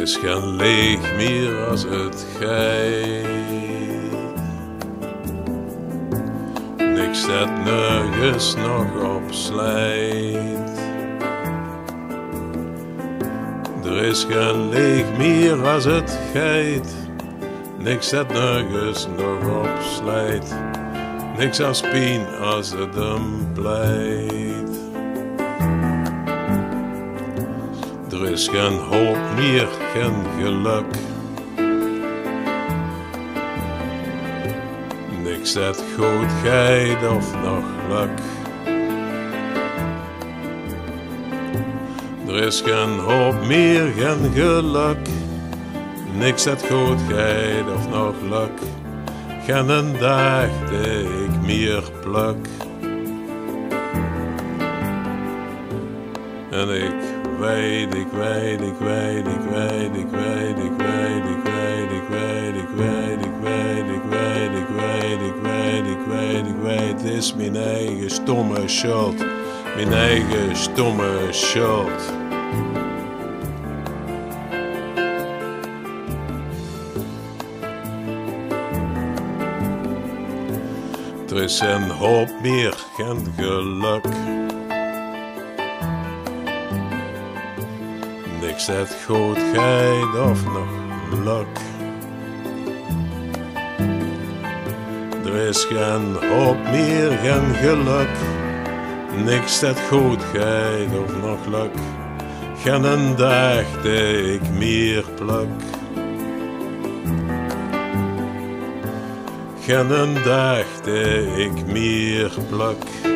is geen leeg meer als het geit. Niks dat nergens nog op slijt. Er is geen leeg meer als het geit. Niks dat nergens nog op slijt. Niks als pijn als het hem pleit. Er is geen hoop meer, geen geluk. Niks dat goed gaat of nog luk. Er is geen hoop meer, geen geluk. Niks dat goed gaat of nog luk. Geen een dag dat ik meer pluk. En ik weet, ik weet, ik weet, ik weet, ik weet, ik weet, ik weet, ik weet, ik weet, ik weet, ik weet, ik weet, ik weet, ik weet, ik weet, het is mijn eigen stomme schuld, mijn eigen stomme schuld. Er is geen hoop meer, geen geluk. Niks dat goed gaat of nog luk. Er is geen hoop meer, geen geluk. Niks dat goed gaat of nog luk. Geen een dag dat ik meer pluk. Geen een dag dat ik meer pluk.